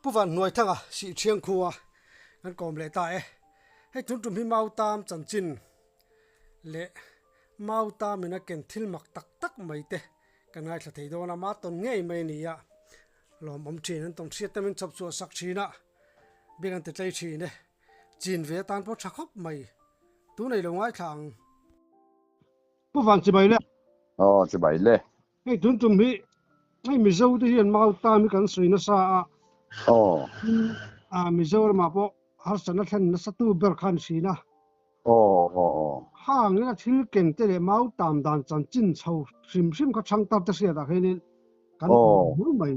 puvan nuai thanga si thiang khuwa an kom le ta e hei tum hi mau tam chanchin le mau tam ina ken thil mak tak tak mai te kan ngai thla thei dona ma ton ngei mai ni ya lom om thin an tong siat tamin chap chu sak thina bigan te tlai thi ne chin ve tan po thakop mai tu nei lo ngai thang puvan chi bai le Chỉ bảy lệ. hei tum hi hei mi zo te hian mau tam mi kan suina sa a mi zo ma po har sana than na satu ber khan sina hang na thil ken te le mau tam dan chan chin chho sim kha chang tar ta sia da henin kan mu mai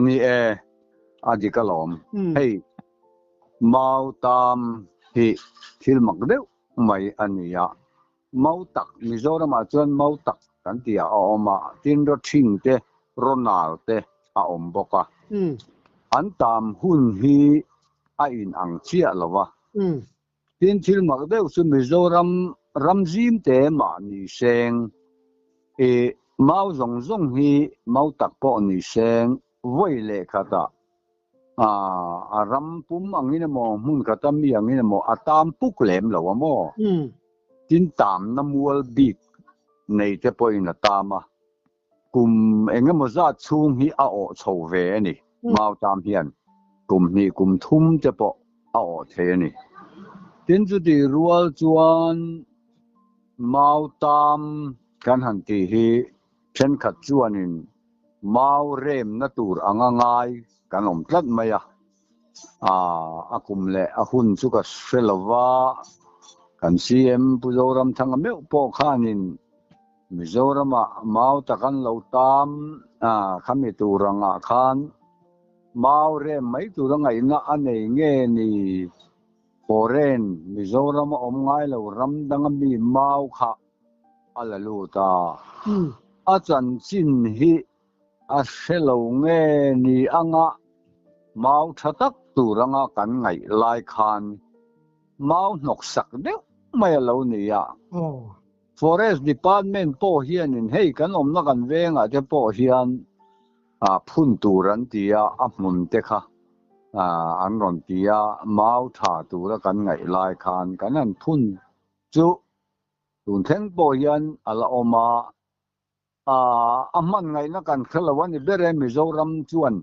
Ni đi cái lom. Hey, mau tam hi thil mak deu mai ani ya. Mau tak mi zo ma chuan mau tak kan tia ma tin ro thing te Ronald te a om boka. An tam hun hi a in ang chia lawa. Tin thil mak deu su mi zo ram zim te ma ni seng mau zong hi mau tak po ni seng voi le khata a ram pum angin mo mun khata mi angin mo atam puk lem lawa mo tin tam na mual bik nei te po in atama kum engem mo za chung hi a o chho ve ni mau tam hian kum ni kum thum te po a o the ni tin chu ti rual chuan mau tam kan han ti hi chen khat chuanin mau rem na tur angangai kan om tlat maya akum le a hun chu ka selawa kan cm puzoram thanga meu po khanin mizorama mau takan lo tam khami turanga khan mau rem mai turanga ina anei nge ni foren mizorama om ngai lo ram danga mi mau kha alalu ta a chan chin hi a selo nge ni anga mau thatak turanga kan ngai lai khan mau nok sak deuh mai lo ni ya forest department po hian in hei kan om na kan venga te po hian phun turan tia a mun te kha an ron tia mau tha tura kan ngai lai khan kan an phun chu tun theng po hian ala oma man ngai na kan khalawani bere mizoram chuan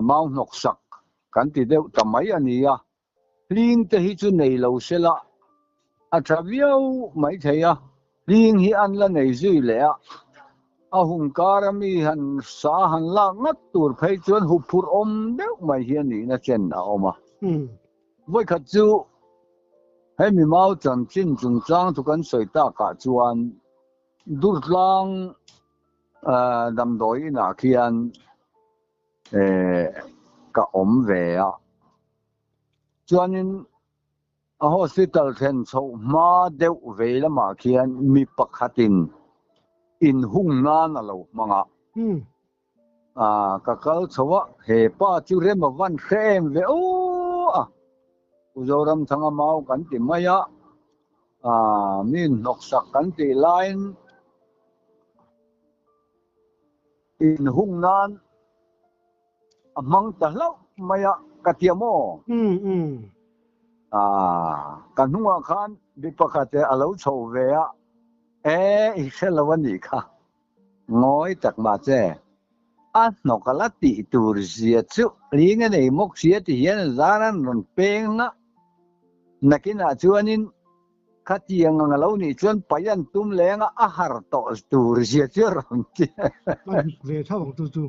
mau nok sak kan ti deuh tamai ania ling te hi chu nei lo sela a thaviau mai theia ling hi an la nei zui le a hungkar mi han sa han la ngat tur phei chuan hu phur om deuh mai hian ni na chen a oma voi khat chu hei mi mau chan chin chung chang tu kan soi ta ka chuan durtlang dam doi na khian ka om ve a chuanin a hospital then so ma deuh ve lama khian mi pakhatin in hung nan alo manga ka kal chowa he pa chu rem van khem ve uzoram thanga mau kan ti maya min nok sak kan ti line in hung nan amang tahlo maya katiamo kan hunga khan bi pakhate alo chho ve i khelawani kha ngoi tak ma che nokala ti tur zia chu linga nei mok sia ti hian zaran ron peng na nakina chuanin khatiang ngalo ni chuan payan tum lenga a har to tur zia chu ron ti ve thawang tu chu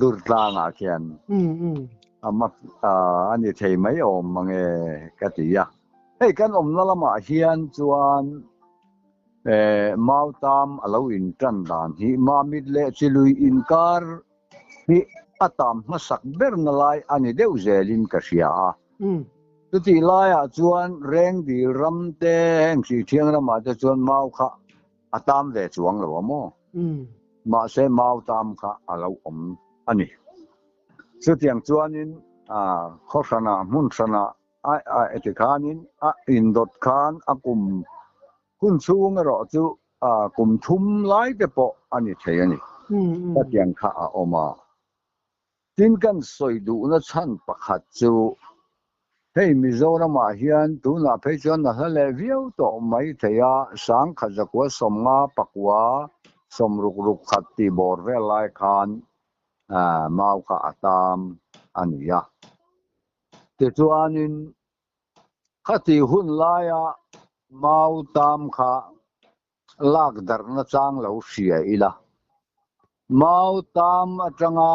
dur tlanga khian ama ani thei mai om mange katia hei kan om na lama hian chuan mau tam alo in tran dan hi ma mit le chilui in kar hi atam masak ber na lai ani deuh zelin ka sia tu ti lai chuan reng di ram te heng si thiang rama te chuan mau kha atam ve chuang lo mo ma se mau tam kha alo om ani chu tiang chuanin khosana mun sana etikhanin in dot khan akum kun chung ro chu kum thum lai te po ani thei ani ta tiang kha oma tin kan soi du na chan pakhat chu hei Mizoram ah hian tuna phei chuan na hle viau to mai theya sang khajakwa somnga pakwa somruk ruk khat ti bor ve lai khan mau kha atam ania te chuanin khati hun laia mau tam kha lak dar na chang lo hria ila mau tam atanga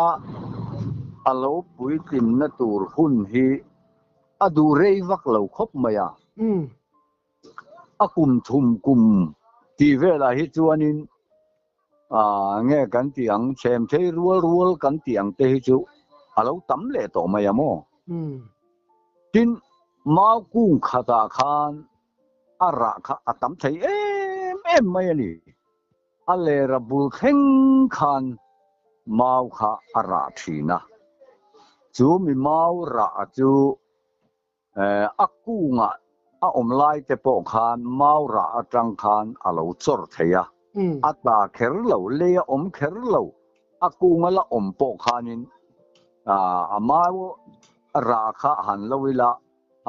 alo pui tim na tur hun hi adu rei vak lo khop maya akum thum kum ti vela hi chuanin nghe kan tiang chem thei rual rual kan tiang te hi chu alo tam le to maya mo tin mau kung khata khan ara kha atam thei em mai ni ale rabul kheng khan mau kha ara thina chu mi mau ra chu akunga a omlai te po khan mau ra atang khan alo chor theya ata kher lo le om kher lo akunga la om po khanin mau ra kha han lowila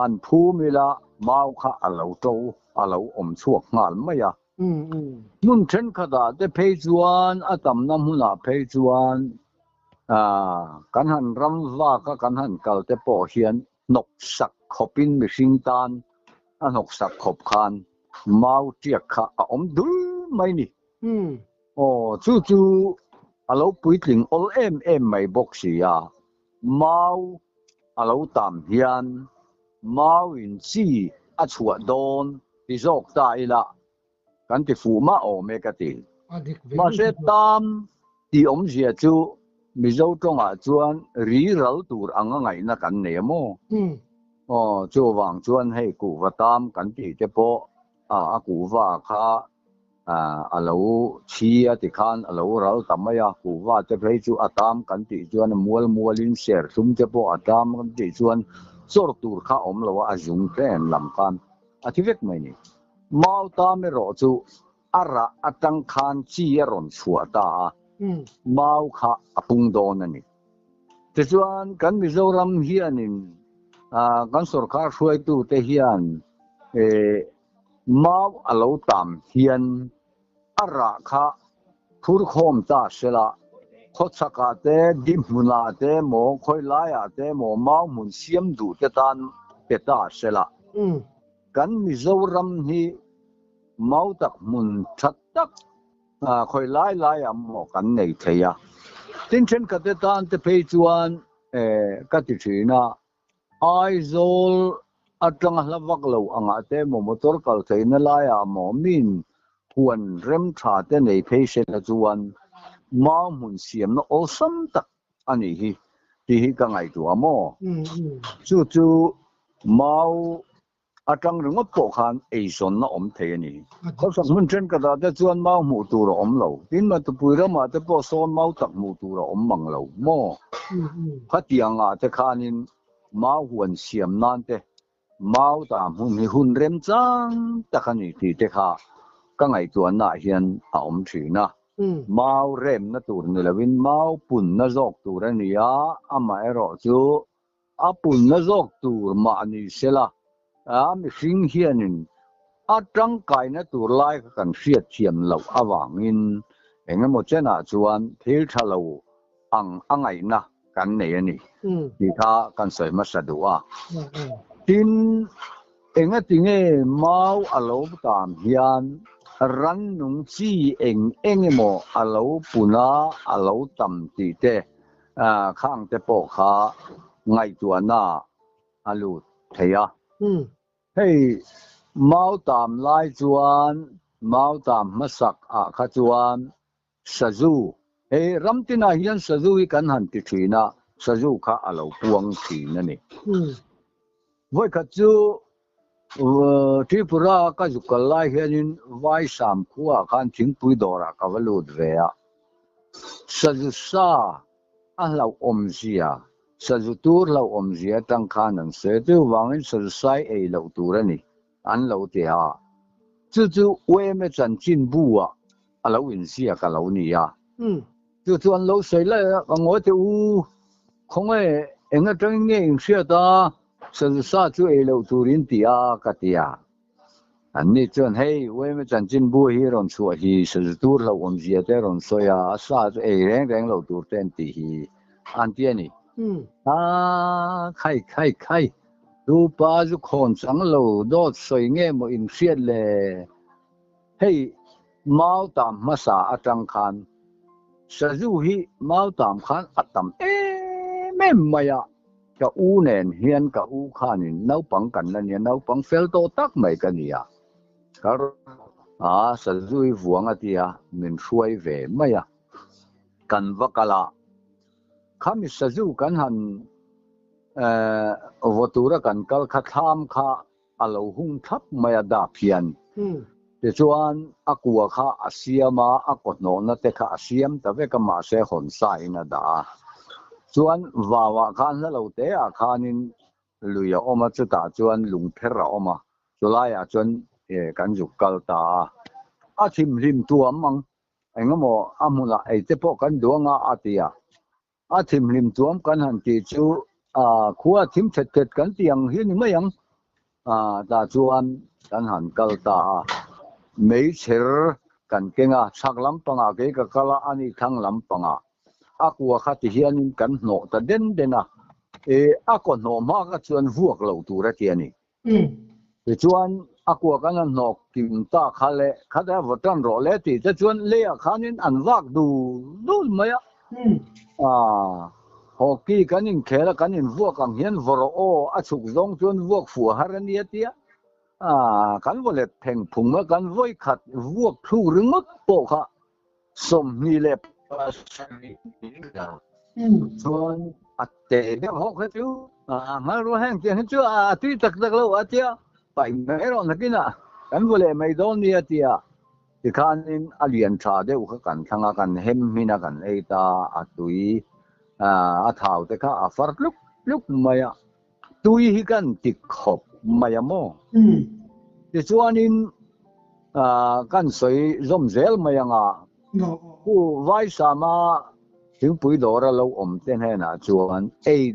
an phu mila mau kha alo to alo om chuak ngal maya mun then khada te phei chuan atam na huna phei chuan kan han ram wa ka kan han kal te po hian nok sak khopin mi hring tan a nok sak khop khan mau tiak kha a om dul mai ni chu alo pui tling ol em mai bok sia mau alo tam hian mau in chi a chua don ti zok ta ila kan ti fu ma o me ka ti ma se tam ti om zia chu mizo tonga chuan ri ral tur anga ngai na kan ne mo chu wang chuan hei ku wa tam kan ti te po a ku wa kha alo chi a ti khan alo ral tamaya ku wa te phei chu atam kan ti chuan mual mualin ser sum te po atam kan ti chuan sor tur kha om lo a jung ten lam kan a thi vek mai ni mau ta me ro chu ara atang khan chi a ron chua ta mau kha apung don ani te chuan kan Mizoram hianin kan sarkar hruai tu te hian mau alo tam hian ara kha thur khom ta sela khochaka te dimhuna te mo khoi laia te mo mau mun siam du te tan te ta sela kan Mizoram hi mau tak mun that tak khoi lai mo kan nei theya tin chen ka te tan te phei chuan ka ti thina aizol atlang hlavak lo anga te mo motor kal theina laia mo min huan rem tha te nei phei se la chuan mau mun siam no osam tak ani hi ti hi ka ngai tu amo chu mau atang ringa po khan eison na om the ani ko sak mun chen ka da te chuan mau mu tu ro om lo tin ma tu pui ra ma te po son mau tak mu tu ro om mang lo mo khatianga te khanin mau huan siam nan te mau ta hun rem chang takani ti te kha ka ngai tu na hian a om thina mau rem na tur ni lawin mau pun na zok tur ania ama ero chu a pun na zok tur ma ni sela mi hring hianin atang kai na tur lai kan hriat thiam lo awangin engemaw chena chuan thil thalo angai na kan nei ani ti kha kan soi ma sadua tin enga tinge mau alo tam hian ran nung chi engemaw alo puna alo tam ti te khang te po kha ngai tuana alu theya hei mau tam lai chuan mau tam masak kha chuan sazu hei ramtina hian sazu hi kan han ti thina sazu kha alo puang thina ni voi kha chu Tripura ka zukal lai hianin vai sam khuwa khan thingpui dora ka valut veya sazu sa a lau om zia sazu tur lau om zia tang khan an se tu wangin sazu sai ei lau turani an lau te ha chu we me chan chin buwa alo in sia ka lau ni ya chu an lau sei la ka ngoi te không ai anh ở trong nghe anh sẽ ta sự sa chú ấy lâu turin tia cái tia anh ấy chọn hey vậy mà chân chính bùi hi ron suy hi sự tu lâu ông giết ron suy à sa chú ấy rèn lâu tu tên tì hi anh tia ni khai tu pa chú con sáng lâu đó suy nghe một in sẽ le hey mau tam mà sa ở trong khan sa chú hi mau tam khan ở tam mềm mày à cái u nền hiền cái u khan nấu bằng cảnh là nấu bằng phèo to tắc mày cái gì à cái sa chú vuông à tia mình xuôi về mày à cảnh vác là kami sa chú cảnh han vô tu ra cảnh cái khát tham kha alo hung thấp mày à đạp hiền để chuan aqua kha asiama akot no na te kha asiam ta ve ka ma se hon sai na da chuan wawa khan la lo te a khanin luya oma chu ta chuan lung phera oma chulaya chuan kan juk kal ta a thim rim tu amang engamo amula ei te po kan duanga atia a thim rim tuam kan han ti chu khuwa thim thet kan tiang hi ni mayang ta chuan kan han kal ta mấy chữ cần kinh à sắc lắm bằng à cái kala anh thăng lắm bằng à aqua khát thì hiện cần nổ ta đến đến à aqua nổ mà cái chuyện vuông lâu tu ra tiền này thì chuyện aqua cái nổ kim ta khá lệ khá là vật trang rõ lệ thì cái chuyện lệ khá nên ăn vác đủ đủ mấy họ kỳ cái nên khéo là cái nên vuông càng hiện vợ ô chụp giống chuyện vuông phù hợp hơn nhiều kan vô lệ thèn phùng mà kan voi khát vuông thu rừng mất bộ khá sôm ni lệ chuan tệ đẹp học hết chú mà rồi hàng tiền hết chú tuy tắc lâu tia phải mấy rồi là cái nào kan vô lệ mấy đôi nia tia thì khanin alien trà đều kan thang kan hem mina kan ấy ta tuy thảo te kha phát lúc lúc mày tuy hi kan tik khop mày mo thì chuanin kan soi zom zel mày ku vai sama tiếng bụi đó ra lâu tên hay là chuan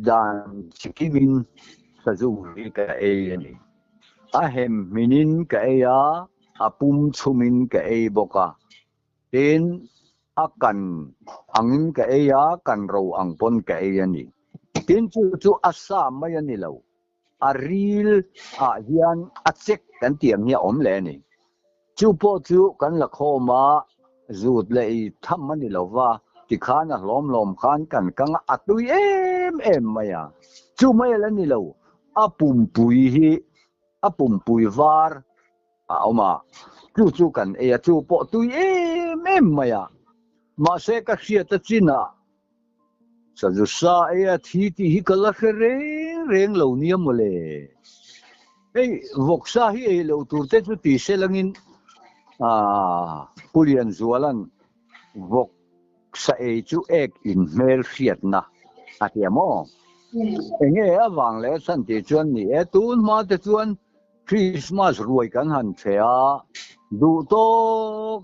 đàn chikimin sa zu cái này hem minin cái pum chumin cái boka tin akan angin cái kan ro ang pon cái này tin chu asa mai ni lo aril hian check kan tiam nia le ni chu po chu kan la kho ma zut le tham mani lo wa ti khan a lom khan kan kang atui em maya chu mai la ni lo apum pui var oma chu kan chu po tui em maya ma se ka sia ta china sa ju sa thi ti hi kala reng lo niam mole vok sa hi lo tur te chu ti se langin pulian zualan vok sa chu ek in mel fiat na atiamo enge awang le san ti chuan ni tun ma te chuan Christmas ruai kan han thea du to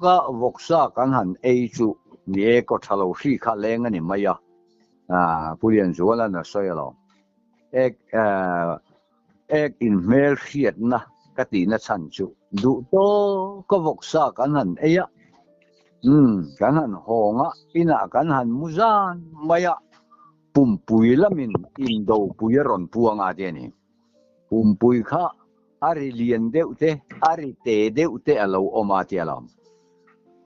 ka vok sa kan han chu ni ko thalo hri kha leng ani maya pulian zualan na soyalo ek in mel fiat na ka ti na chan chu du to ko vok sa kan han kan han honga ina kan han muzan maya pumpui lamin indo puyeron puanga deni pumpui kha ari lian deute ari te deute alo oma tialam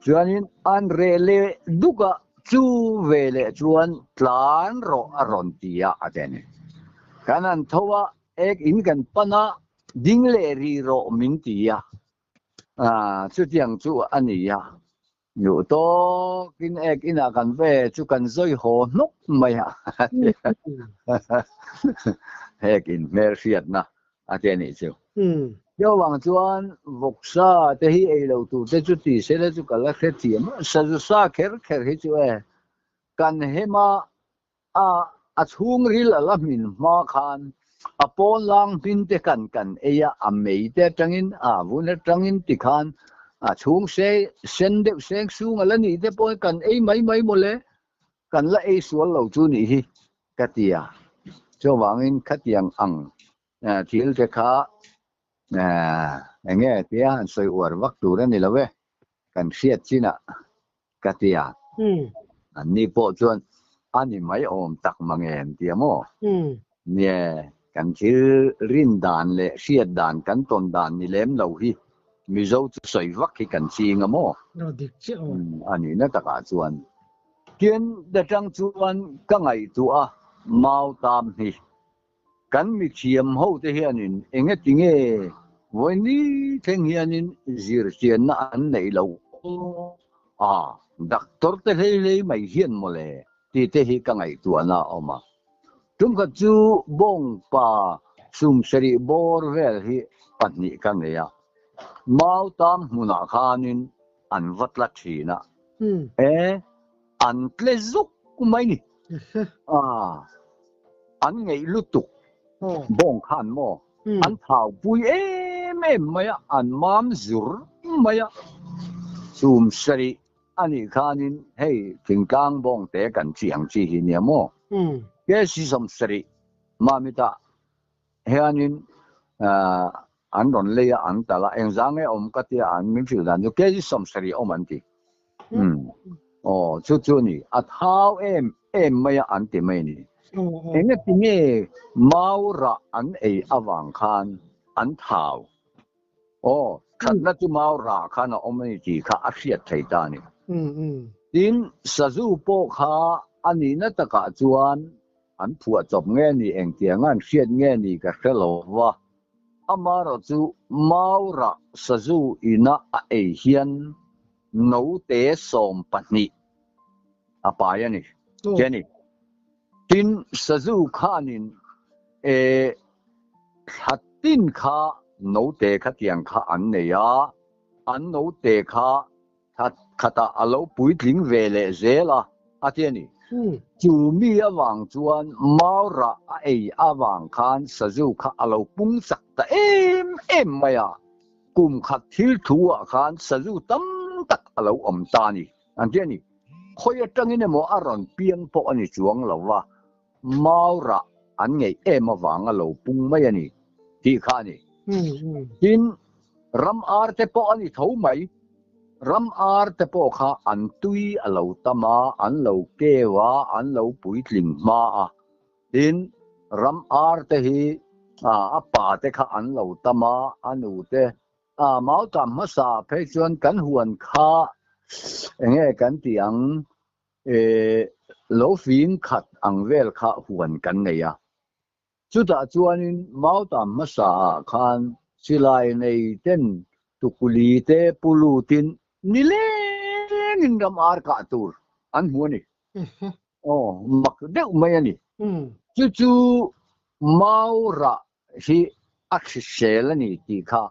chuanin an rele duka chu vele chuan tlan ro aron tia adeni kanan thowa ek in kan pana dingle ri ro min tia chu tiang chu ania yu to kin ek ina kan ve chu kan zoi ho nok maya ek in mer fiat na ateni chu yo wang chuan voksa te hi lo tu te chu ti se le chu kala khe ti ma sa ju sa kher hi chu kan hema a chung ril ala min ma khan apon lang pin te kan a mei te tangin vun tangin ti khan chung se sen de seng sung ala ni te poi kan mai mole kan la sual lo chu ni hi katia cho wangin katiang ang thil te kha enge tia an soi war wak tur ani lawe kan hriat china katia ani po chuan ani mai om tak mangen tiamo nie kan thil rin dan le hriat dan kan ton dan ni lem lo hi mizo chu soi wak hi kan chi ngamo no dik che o ani na taka chuan kian da tang chuan ka ngai tu a mau tam hi kan mi thiam ho te hianin enge tinge voini theng hianin zir chian na an nei lo doctor te le mai hian mole ti te hi ka ngai tu ana oma tum ka chu bong pa sum seri bor vel hi patni ka ngeya mau tam huna khanin an vatla thina an tle zuk mai ni an ngei lutuk bong khan mo an thau pui maya an mam zur maya sum sari ani khanin hei thingkang bong te kan chiang chi hi ne mo ke si som sari mamita heanin an ron le an tala engzang e om katia an min fiu dan ke si som sari om an ti chu chu ni a thau maya an ti mai ni enge tinge maura an ei awang khan an thau khat na tu maura khan a omani ti kha a hriat thei ta ni tin sazu po kha ani na taka chuan an phua chop nge ni eng tiangan hriat nge ni ka hrelo wa amaro chu maura sazu ina a ei hian no te som pahni apaya ni jeni tin sazu khanin hatin kha no te kha tiang kha an ne ya an no te kha khata alo pui tling vele zela atiani chu mi awang chuan maura a ei awang khan sazu kha alo pung sak ta em maya kum khat thil thuwa khan sazu tam tak alo om ta ni atiani khoya tangin mo aron piang po ani chuang lawa maura an ngei em awang alo pung mai ani ti kha ni tin ram ar te po ani tho mai ram ar te po kha an tui alo tama an lo kewa an lo pui tling ma a tin ram ar te hi a pa te kha an lo tama anu te mau tam ma sa phe chuan kan huan kha enge kan tiang lo fin khat ang vel kha huan kan nei a chu ta chuanin mau tam ma sa khan silai nei ten tukuli te pulutin nilengin ram ar ka tur an huani mak deuh mai ani chu maura hi aksel ani ti kha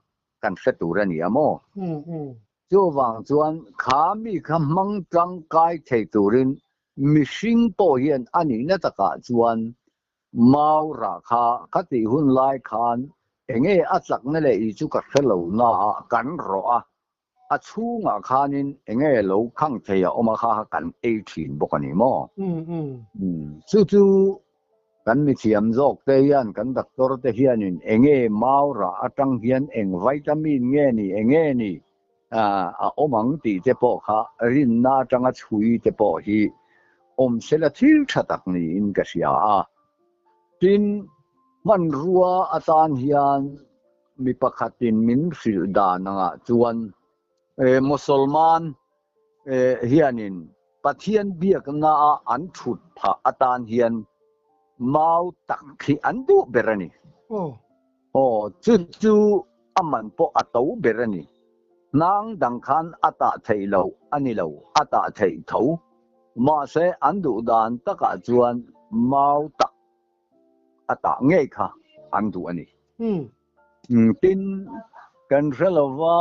kan hretur ani amo chu wang chuan khami khamang tang kai thei turin mihring po hian ani na taka chuan maura kha khati hun lai khan enge achak na le I chu ka hrelo na kan ro a chunga khanin enge lo khang theya oma kha kan ei thin bokani mo chu kan mi thiam jok te hian kan doctor te hianin enge maura atang hian eng vitamin nge ni enge ni a omang ti te po kha rin na tanga chui te po hi om sela thil thatak ni in ka sia tin man ruwa atan hian mi pakhatin min hril dananga chuan musulman hianin pathian biak na an thut pha atan hian mau tak khi an du berani chu aman po atau berani nang dang khan ata theilo ani lo ata thei tho ma se an du dan taka chuan mau tak ata ngei kha an du ani tin kan relova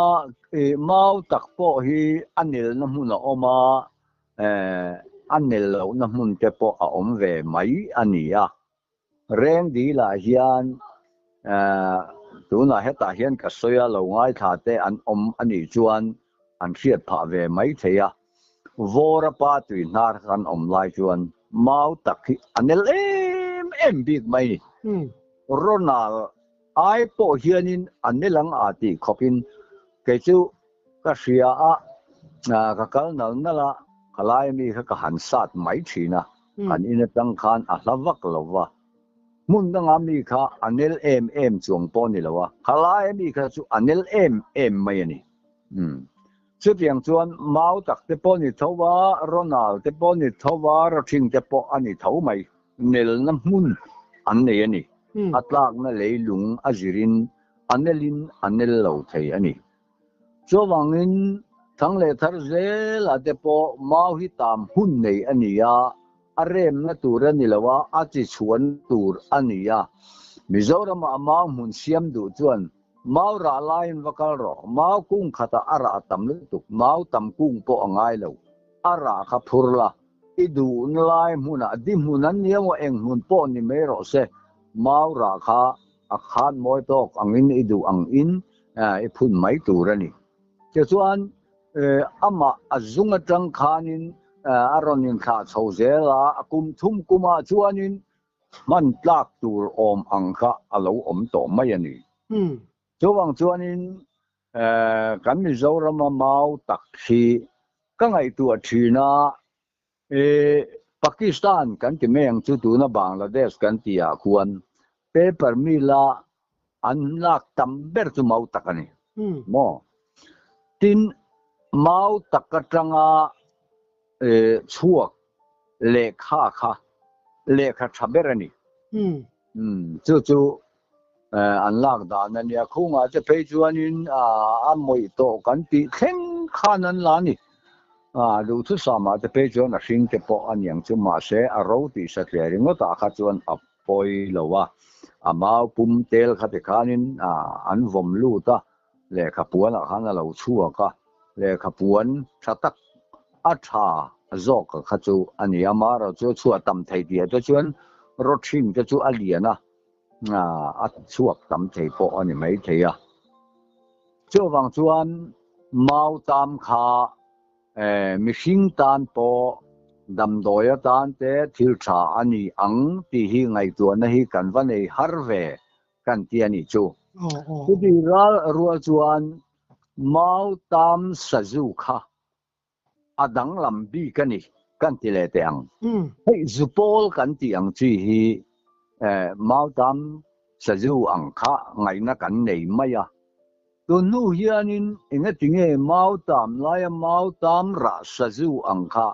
mau tak po hi anil na huna oma anil lo na mun te po a om ve mai ania reng di la hian tuna heta hian ka soya lo ngai tha te an om ani chuan an hriat pha ve mai theya vora pa tui nar kan om lai chuan mau tak hi anil big mai ừ Ronald ai po hianin anilang ati khopin ke chu ka ria a ka kal nal nala kalai mi ka han sat mai thina kan in tang khan a hlawak lowa mun danga mi kha anel em chuang po ni lowa kalai mi kha chu anel em mai ani chu tiang chuan mau tak te po ni thowa Ronald te po ni thowa ro thing te po ani tho mai nel na mun an nei ani atlak na leilung azirin anelin anel lo thei ani chowangin thang le thar zel ate po mau hi tam hun nei ania arem na tur ani lawa achi chuan tur ania mizoram amau mun siam du chuan mau ra lain vakal ro mau kung khata ara tam lu tuk mau tam kung po angai lo ara kha phurla idu nlai muna di munan niam wa eng mun po ni me ro se mau ra kha akhan moi tok angin idu ang in e phun mai turani ke chuan ama azunga tang khanin aronin kha chhozela akum thum kuma chuanin man tlak tur om angkha alo om to mai ani chuwang chuanin kan mizoram mau tak hi ka ngai tu thina Pakistan kan ti meng chu tu na Bangladesh kan ti a khuan paper mila an lak tam ber chu mau takani mo tin mau takatanga chuak lekha thaberani chu an lak dan ania khunga che pe chuanin a moi to kan ti thleng khanan lani lu thu sama te pe chuan a hring te po aniang chu ma se a ro ti sa tlering ngota kha chuan a poi lowa amau pum tel kha te khanin an vom lu ta lekha puan a khana lo chuaka lekha puan thatak a tha zok kha chu ani amara chu chu tam thei dia to chuan ro thing te chu aliana a chuak tam thei po ani mai theia chuwang chuan mau tam kha mihring tan po damdoya tan te thil tha ani ang ti hi ngai tu na hi kan va nei har ve kan ti ani chu chu di ral ruwa chuan mau tam sazu kha adang lam bi kani kan ti le te ang hei zupol kan ti ang chi hi mau tam sazu ang kha ngai na kan nei maya tu nu hianin inga tinge mau tam laya mau tam ra sazu ang kha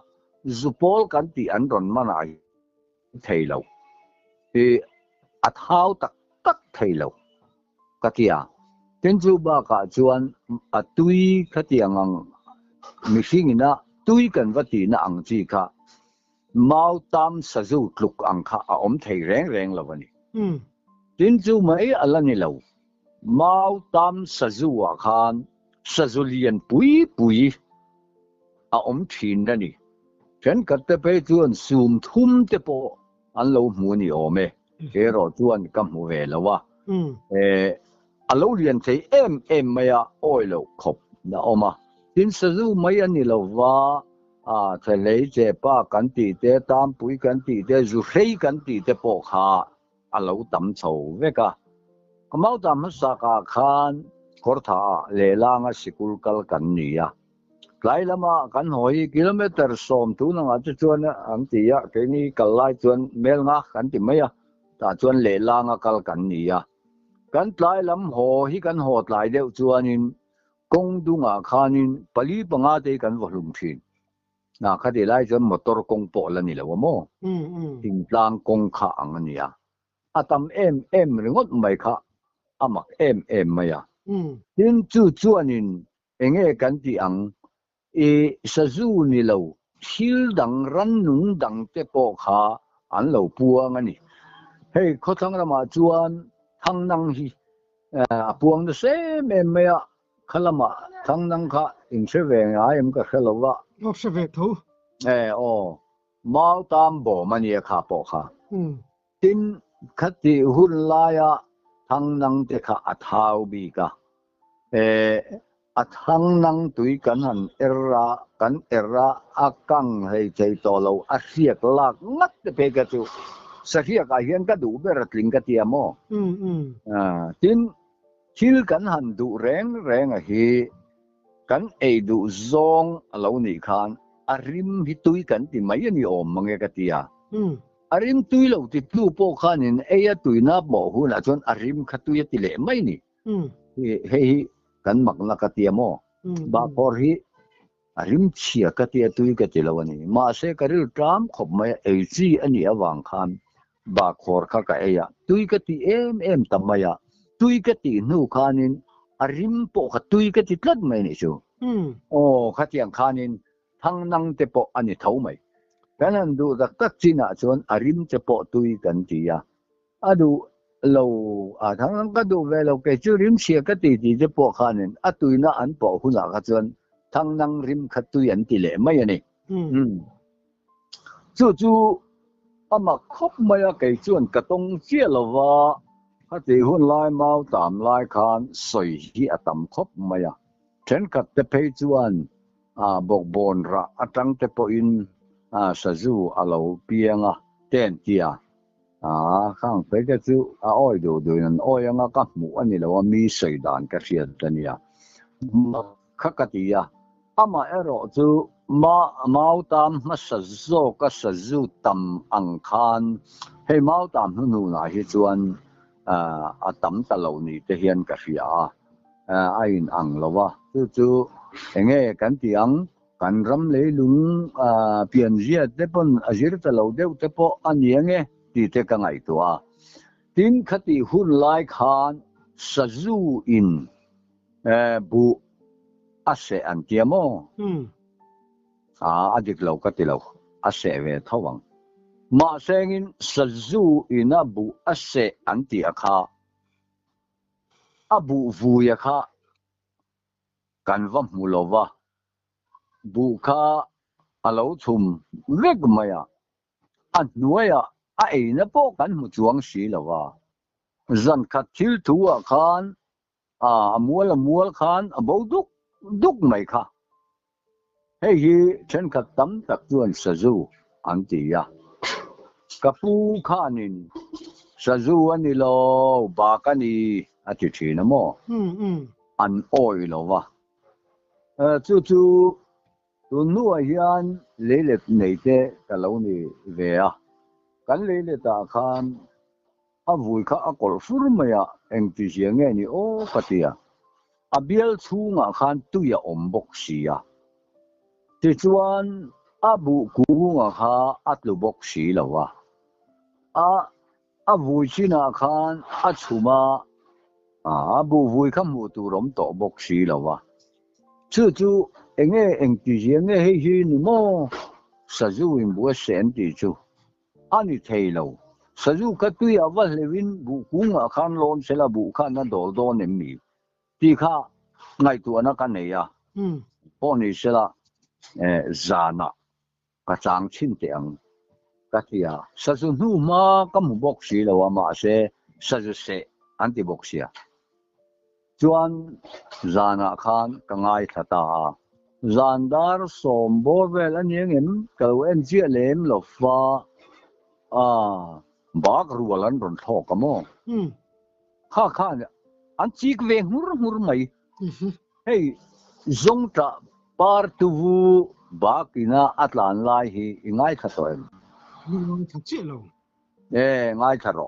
zupol kan ti an ron manai thei lo ti athau tak tak thei lo katia ten chu ba ka chuan atui khatiang ang mihringina tui kan vati na ang chi kha mau tam sazu tluk ang kha a om thei reng lawani tin chu mai alani lo mau tam sazu a khan sazulian pui a om thin dani chen kat te pe chuan sum thum te po an lo mu ni ome ke ro chuan kam mu ve lawa a lo lian thei em maya oilo khop na oma tin sazu mai ani lova thlei che pa kan ti te tam pui kan ti te zu hrei kan ti te po kha a lo tam chho veka kamau tam sa ka khan kortha lelanga sikul kal kan nia lai lama kan hoi kilometer som tu na chu chuan ang ti ya ke ni kal lai chuan mel nga kan ti maya ta chuan lelanga kal kan nia kan tlai lam ho hi kan ho tlai deuh chuanin kong dunga khanin pali panga te kan volum thin na khati lai chuan motor kong po la ni lo mo ting tlang kong kha ang ania atam em ringot mai kha amak em maya tin chu chuanin enge kan ti ang sazu ni lo thil dang ran nung dang te po kha an lo puang ani hei khothang rama chuan thang nang hi puang de se em maya khalama thang nang kha in se ve nga em ka khalowa se ve thu mau tam bo mania kha po kha tin khati hun laya thang nang te kha athau bi ka athang nang tui kan han erra akang hei chei to lo a siak lak ngat te pe ka chu sakhiya ka hian ka du beratling ka tiamo tin thil kan han du reng a hi kan ei du zong alo ni khan arim hi tui kan ti mai ani om mange ka tia arim tui lo ti tu po khan in eya tui na bo hu na chon arim khatui ti le mai ni he kan mak na ka tiamo ba por hi arim chia ka tia tui ka ti lo ani ma se karil tram khop mai ei chi ani awang khan ba khor kha ka eya tui ka ti em tamaya tui ka ti nu khanin arim po kha tui ka ti tlat mai ni chu o khatiang khanin thang nang te po ani thau mai kanan du dak tak china chon arim te po tui kan ti ya adu lo a thang nang ka du ve lo ke chu rim sia ka ti ti te po khanin atui na an po huna ka chon thang nang rim kha tui an ti le mai ani chu ama khop mai a ke chuan ka tong chia lo wa hati hun lai mau tam lai khan soi hi atam khop mai a then kat te pe chuan bok bon ra atang te po in sazu alo pianga ten tia khang pe ke chu oi do nan oi anga ka mu ani lo mi sei dan ka rian tania khakatia ama ero chu mau tam ma sazo ka sazu tam ang khan he mau tam nu na hi chuan atam talo ni te hian ka ria ain ang lowa chu enge kan tiang kan ram le lung pian zia te pon azir talo deu te po aniange ti te ka ngai tua tin khati hun lai khan sazu in bu ase an tiamo adik lo ka ti lo ase ve thawang ma sengin sazu ina bu ase an ti akha abu vuya kha kanva mulova buka alo thum vek maya anuaya a eina po kan mu chuang si lawa zan khat thil thu a khan amual khan abo duk mai kha hei hi chen khat tam tak chuan sazu antia kapu khanin sazu ani lo ba kani ati thina mo an oi lova chu tu nu a hian lele nei te ka lo ni ve a kan lele ta khan a vui kha a kol fur maya eng ti sia nge ni o patia a bial chunga khan tu ya om bok sia ti chuan a bu ku nga kha atlu bok si lawa a vui china khan a chuma a bu vui kha mu tu rom to bok si lawa chu enge eng ti sia nge he hi ni mo sazu in bu sen ti chu ani thailo sazu ka tu ya wa lewin bu ku nga khan lon sela bu khan na dol do nem mi ti kha ngai tu ana kan ne ya poni sela zana ka chang chin te ang ka tia sazu nu ma ka mu bok si lo ma se sazu se anti bok sia chuan zana khan ka ngai thata zandar sombor vel aniang em kalwen chia lem lo fa bak rualan ron thok kamo kha an chik ve hur mai hey zong ta par tu vu bakina atlan lai hi ingai khatoem ngai tharo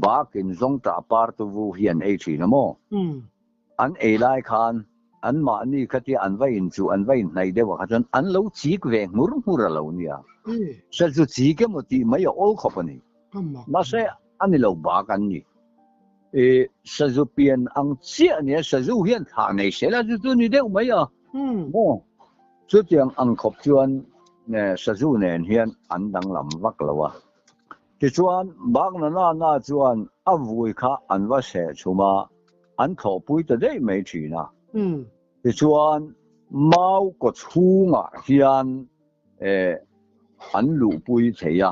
bakin zong ta par tu vu hian ei thi na mo an ei lai khan an ma ni khati an vain chu an vain nai de wa khan an lo chik ve hur lo nia sa chu chi ke mo ti mai ol khopani ma se ani lo ba kan ni sa zu pian ang chia ne sa zu hian tha nei se la chu ni de mai mo chu tiang ang khop chuan ne sa zu nen hian an dang lam vak lawa ti chuan bak na chuan a vui kha an va se chuma an tho pui ta dei mai thina ti chuan mau ko chunga hian an lu pui theya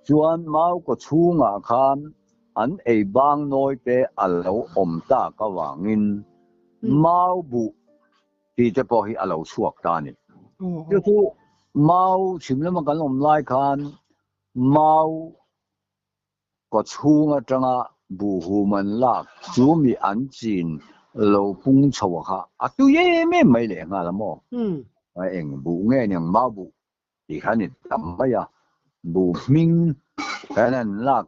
chuan mau ko chunga khan an ei bang noi te alo om ta ka wangin mau bu ti te po hi alo chuak ta ni chu mau chimlama kan om lai khan mau có chung trong bù hù mình là chú mi ăn chín lâu bung chầu ha tu ye me mấy lẽ là mò em bù nghe nhàng mau bù thì khá nên tầm bây giờ bù minh cái này là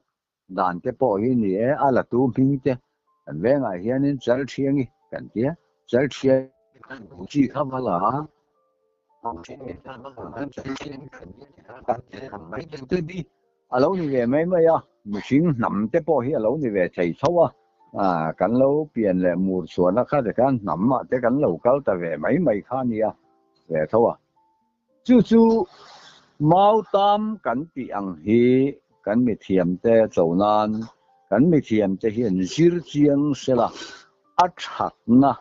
đàn cái bộ hình này là tu minh thế về ngày hiện nên giải thiện gì cái gì giải thiện chỉ không phải là lâu như vậy mấy mấy mình xin nằm cái bộ hiện lâu như vậy chạy sâu cái lâu biển là mùa xuân nó khác cái nằm cái lâu cao ta về mấy mấy khác gì về thôi chú mau tam cái tiếng hi cái mi thiềm te châu nan cái mi thiềm te hiện dữ chiang sẽ là chặt na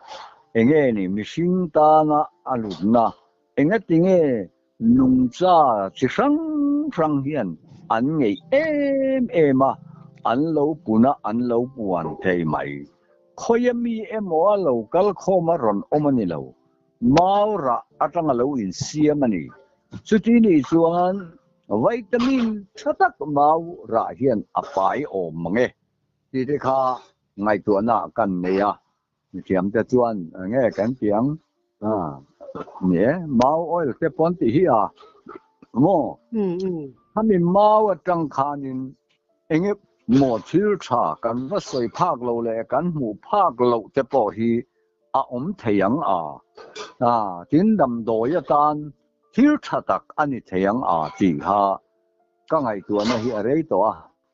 anh nghe ni mi sinh ta na alut na anh nghe tiếng nung cha chỉ sang sang hiện anh nghe em anh lâu buna anh lâu buồn thấy mày khơi mi em ở lâu cal khô mà ron omani lâu mau ra atang lâu in sia mani suy ni chuan vitamin thatak mau ra hian apai om nge ti te kha ngai tu na kan ne ya thiam te chuan nge kan tiang nhé mau oil te pon ti hi mo hami mau atang khanin enge mo thil tha kan va soi phak lo le kan mu phak lo te po hi om theyang tin dam do ya tan thil tha tak ani theyang ti ha ka ngai tu na hi arei to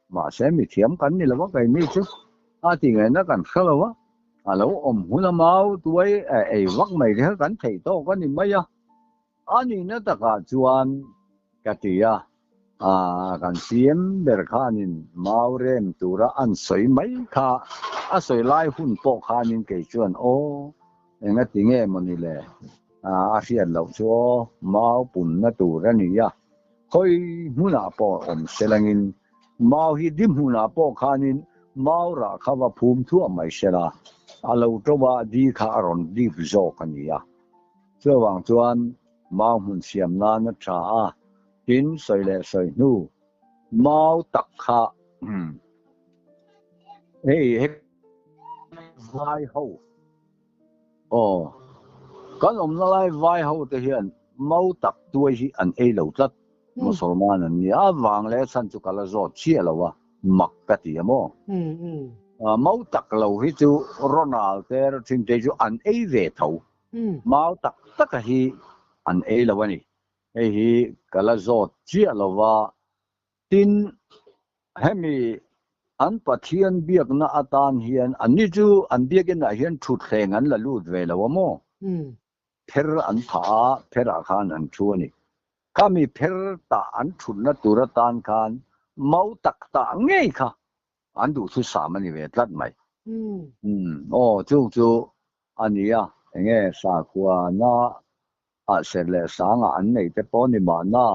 ma se mi thiam kan ni lawa kai mi chu ti ngai na kan khalawa alo huna mau tuai wak mai re kan thei to kan ni mai ani na ta ka chuan ka ti kan siam ber khanin mau rem tura an soi mai kha soi lai hun po khanin ke chuan enga tinge moni le hian lo chu mau pun na tura ni khoi huna po selangin mau hi dim huna po khanin mau ra khawa phum thu mai sela alo to ba di kha ron di zo kania so wang chuan mau hun siam na na tha tin soi le soi nu mau tak kha vai ho kan na lai vai ho te hian mau tak tuai hi an lo tlat musulman an ni awang le san chu kala zo chia lo wa mak ka ti mo mau tak lo hi chu ronald ter thing te chu an ve tho mau tak tak hi an lo wa ni hi kala zo chia lo wa tin hemi an pathian biak na atan hian an ni chu an biak in a hian thut thleng an la lut ve lo mo pher an tha pher a khan an thu ni kami pher ta an thut na tura tan khan mau tak ta ngei kha an du thu sa mani ve tlat mai chu ania enge sa kwa na se le sang an nei te pon ni ma na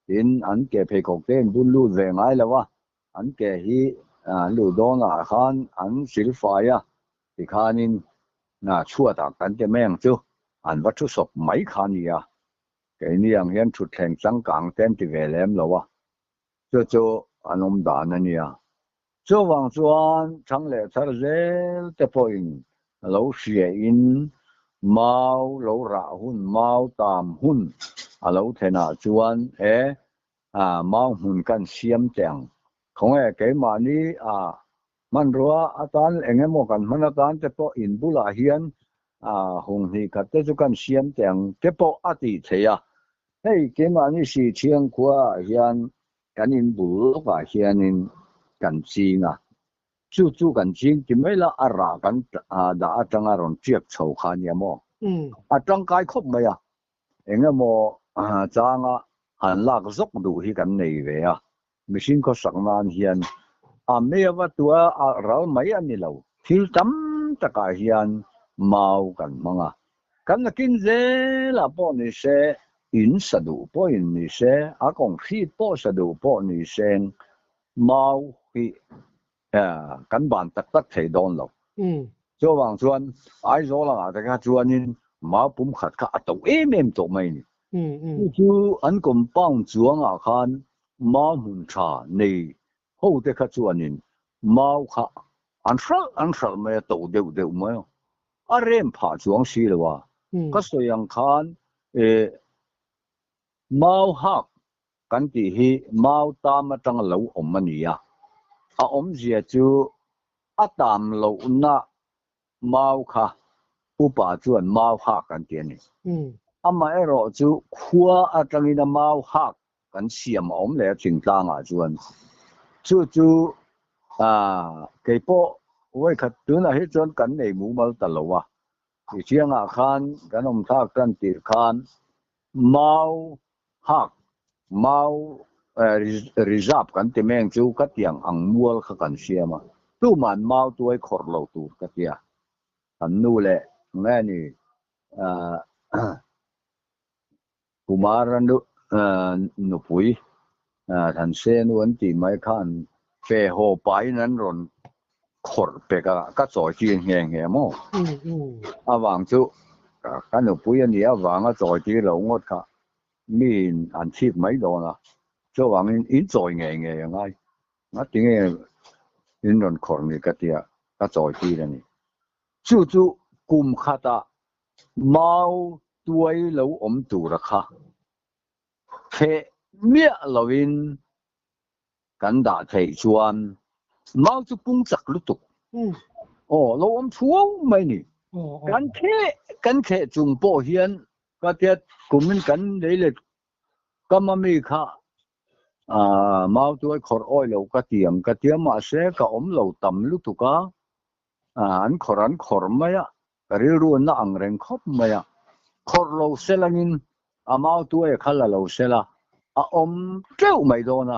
tin an ke phe kok ten bun lu ve ngai lawa an ke hi lu do na khan an sil fa ya ti khanin na chua ta kan te meng chu an va thu sok mai khan ya ke ni ang hian thu thleng chang kang ten ti ve lem lawa chu anom da na nia chu wang chuan chang le thar zel te point lo hria in mau lo ra hun mau tam hun alo thena chuan mau hun kan siam chang khong ke ma ni man ruwa atan engemo kan manatan te po in bula hian hong hi khat te chu kan siam chang te po ati theya hei ke ma ni si chiang kwa hian kan in bul ka hian in kan chinga chu kan ching ti mai la ara kan da atanga ron chiak chho kha ni mo atang kai khop mai engemo changa an lak zok du hi kan nei ve machine ko saknan hian mewa tua ral mai ani lo thil tam taka hian mau kan manga kan kin ze la po ni se in sadu po in ni se kong khi po sadu po ni sen mau hi kan ban tak tak thei don lo cho wang chuan ai zo la ta ka chuanin mau pum khat ka to em to mai ni chu an compound chuanga khan mau mun cha nei ho te kha chuanin mau kha an sal me to deuh mai a rem pha chuang si lewa ka soyang khan mau hak kan ti hi mau tam atang lo om ania a om zia chu a tam lo na mau kha upa chuan mau hak kan ti ani ama ero chu khua atangina mau hak kan siam om le ching tanga chuan chu cái bộ với khát tuần là hết chuan kan nei mu mal talowa thì chiang a khan kan om thak kan ti khan mau hak mau reserve kan ti meng chu ka tiang ang mual kha kan siama tu man mau tuai khor lo tu ka tia an nu le nge ni kumaran nu pui than se nu an ti mai khan fe ho pai nan ron khor pe ka choi chi nge mo awang chu kan nu pui ani awang a choi chi lo ngot kha min an chip mai do na cho wang in choi nge ngai na ting in ron khor ni ka tia ka choi chi ni chu kum khata mau tuai lo om tu ra kha phe mia lovin kan da thei chuan mau chu pung chak lu tuk lo om chuang mai ni kan khe chung po hian ka tia kumin kan leile kamami kha mau tuai khor oi lo ka tiam ma se ka om lo tam lu tuka an khor maya ri ru na ang reng khop maya khor lo selangin amau tuai khala lo sela a om treu mai do na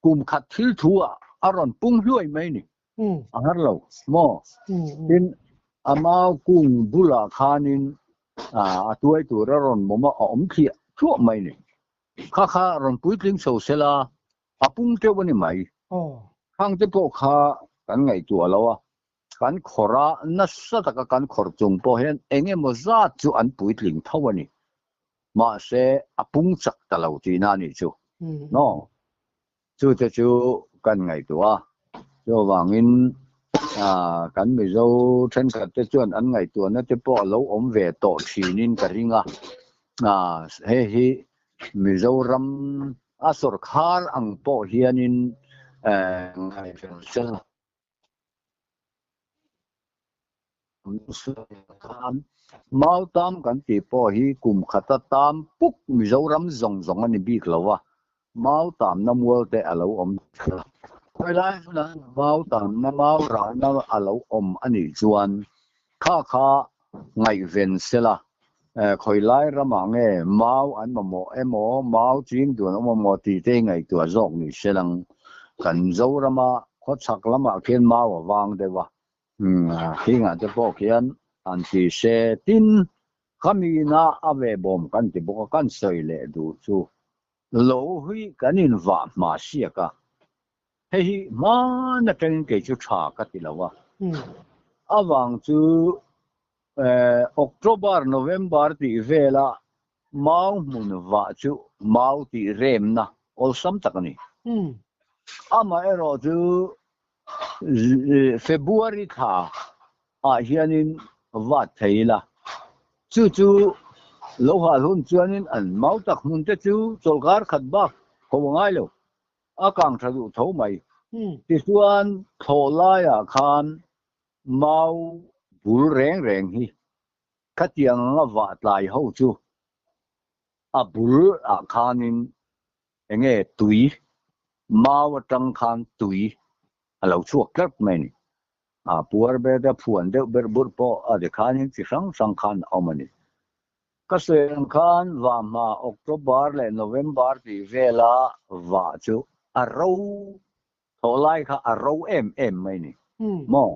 kum khat thil thua aron pung hluai mai ni har lo mo tin amau kum bula khanin a tuai tu ron moma om khi thu mai ni kha ron puitling so sela apung treu ni mai khang te po kha kan ngai tu alowa kan khora na sa taka kan khor chung po hen enge mo za chu an puitling thawani ma se apung chak talo ti na ni chu no chu te chu kan ngai tu a cho wangin kan mi zo then ka te chuan an ngai tu na te po lo om ve to thinin ka ringa hi Mizoram asor khar ang po hianin ngai fel mau tam kan ti po hi kum khata tam puk Mizoram zong ani bik lawa mau tam na mual te alo om khoi lai na mau tam na mau ra na alo om ani chuan kha ngai ven sela khoi lai rama nge mau an mo emo mau chim tu no mo ti te ngai tu zok ni selang kan zo rama kho chak lama khen mau wang de wa khi ngã cho bộ kiến anh chỉ sẽ tin kami na ave bom kan ti bộ kan soi lệ đủ chu lỗ huy kan in vạ mà xia cả hey mà na cái chu cha ka ti lawa awang chu October November ti vela mau mun vạ chu mau ti rem na ol sam takani ama ero chu February tha hianin wat theila chu lo ha hun chuanin an mau tak mun te chu cholgar khat ba ko ngai lo akang thadu tho mai ti chuan thola ya khan mau bul reng hi khatiang nga wat lai ho chu a bul a khanin enge tui mau tang khan tui alo chuak tlap mai ni puar be da phuan de ber bur po a de khan hin chi sang khan omani ka sen khan wa ma October le November ti vela wa chu a ro tholai kha a ro em mai ni mo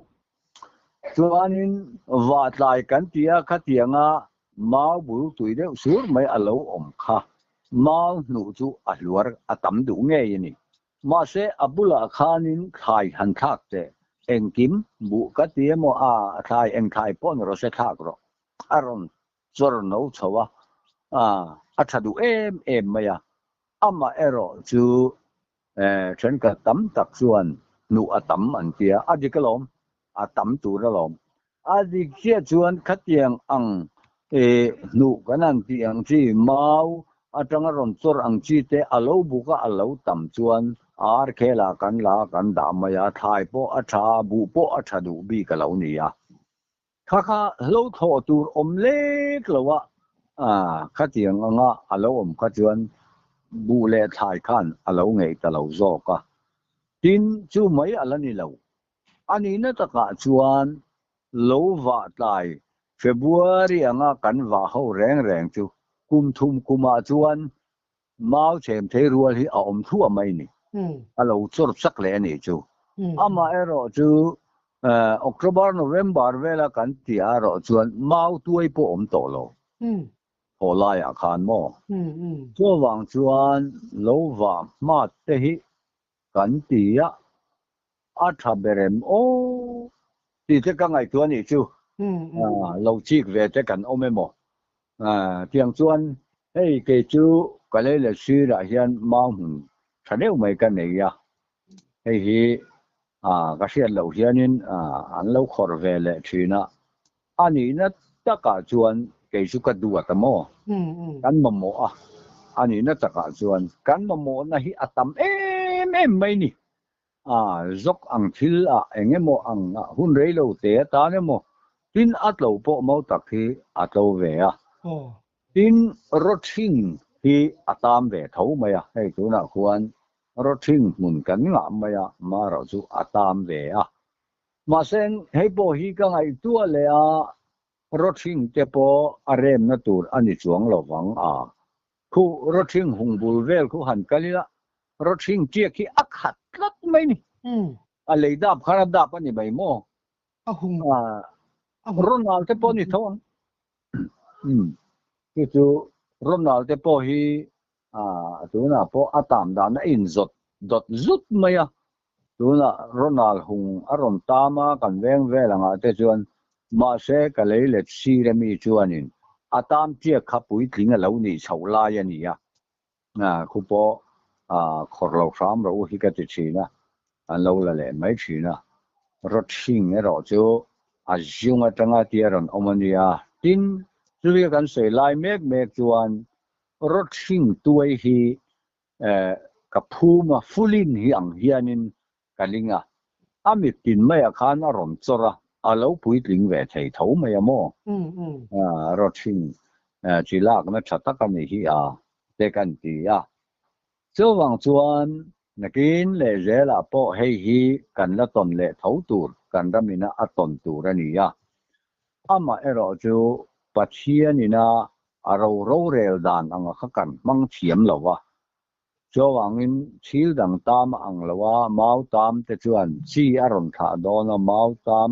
chuanin wa tlai kan tia kha tianga mau bul tui de sur mai alo om kha mau nu chu a luar a tam du nge ni ma se abula khanin khai han thak te engkim bu ka tie mo khai eng khai pon ro se thak ro aron zor no chawa a thadu em maya ama ero chu ฉันก็ตำตักส่วนหนูตำอันเดียอดีก็ลมตำตัวละลมอดีเชี่ยส่วนขัดยังอังหนูกันนั่นที่อังที่เมาจังรอนสรอังที่เตอลบุกอลตำส่วนเคลากันดามายาทายโปชาบุโปชาดูบีกันเหล่านี้ข้าเราทอตัวเล็กแล้ววะขัดยังอ่ะเราขัดส่วนบุเล่ทายขันเราไงแต่เราโจกะทินจู่ไม่อะไรนี่เราอันนี้นั่นตะกะส่วนเราว่าตายเฟบรุรีกันว่าเขาแรงจู่กุมทุ่มกุมาส่วนมาเชื่อมเทรัวที่ทั่วไม่นี่เราจดสักเลยนี่จู่มารอจู่October November เวลากันที่รอส่วนมาตัวไอ้พวกโตโลพอลายอาคารมั่ววางส่วนเราว่ามาเตหิกันที่ชาเบรมที่จะกันไงตัวนี้จู่เราชีกเวทกันไม่หมดเพียงส่วนเฮ้ยเกจูก็เลยซื้อละเฮียนมาหุ่นฉันเลี้ยวไม่กันเนี่ยเฮ้ยก็เสียเราเฮียนินอันเราขอเวลทีน่ะอันนี้นะตะกาส่วนเกจูก็ดูแต่โมกันมโมอันนี้นะตะกาส่วนกันมโมนะฮิอัตมไม่นี่zok ang thil enge mo ang hun rei lo te ta ne mo tin at lo po mo tak hi at lo ve tin rothing hi atam ve tho ma ya hei tu na khuan rothing mun kan nga ma ya ma ro chu atam ve ma sen hei po hi ka ngai tu le rothing te po arem na tur ani chuang lo wang khu rothing hung bul vel khu han kalila rothing tie ki akhat lat mai ni leidap kharadap ani bai mo hung Ronald te po ni thon chu Ronald te po hi tu na po atam da na in dot zut maya tu na Ronald hung aron tama kan veng velanga te chuan ma se ka lei le si re mi chuanin atam tie khapui tlinga lo ni chaulai ani khu po khor lo sam ro hi ka ti china an lo la le mai china rot hing ro chu azunga tanga tiaron omania tin chuya kan sei lai mek chuan rot hing tuai hi ka phuma fulin hi ang hianin kalinga amit tin mai khan aron chora alo pui tling ve thei tho mai mo rot hing chilak na thata ka mi hi te kan ti cho wang chuan nakin le zela po hei hi kan la ton le thau tur kan ramina aton tur ani ama ero chu pathianina aro ro rel dan anga khakan mang thiam lawa cho wangin thil dang tam ang lawa mau tam te chuan chi aron tha dona mau tam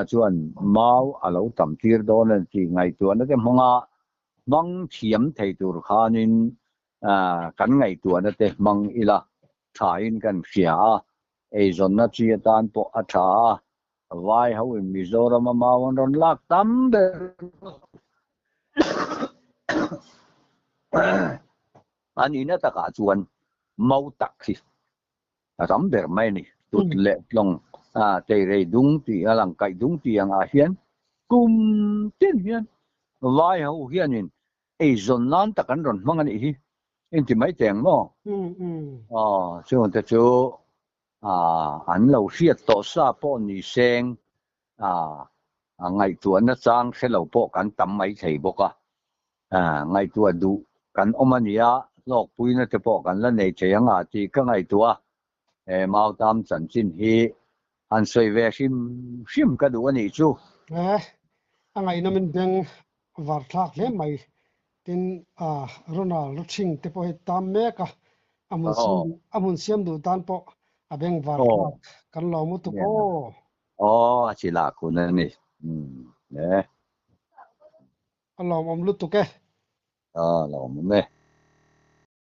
chuan mau alo tam tir don an chi ngai tu na te manga mang thiam thei tur khanin kan ngai tu na te mang ila thain kan khia zon na chi tan po tha vai ho in Mizoram ma wan ron lak tam be ani na ta ka chuan mau tak hi ram ber mai ni tut le long te rei dung ti alang kai dung ti ang hian kum tin hian vai ho hianin zon nan ta kan ron mang ani hi in ti mai teng mo chuan te chu an lo hiat to sa po ni seng ngai tu na chang se lo po kan tam mai thei boka ngai tu du kan omania lok pui na te po kan la nei cheyanga ti ka ngai tu mau tam chan chin hi an soi ve him ka du ani chu angai na min beng var thak le mai tin Ronald thing te po tam me ka amun siam du tan po abeng var kan lo mu tu chỉ là cô này nè lo mom lu tu ke lo này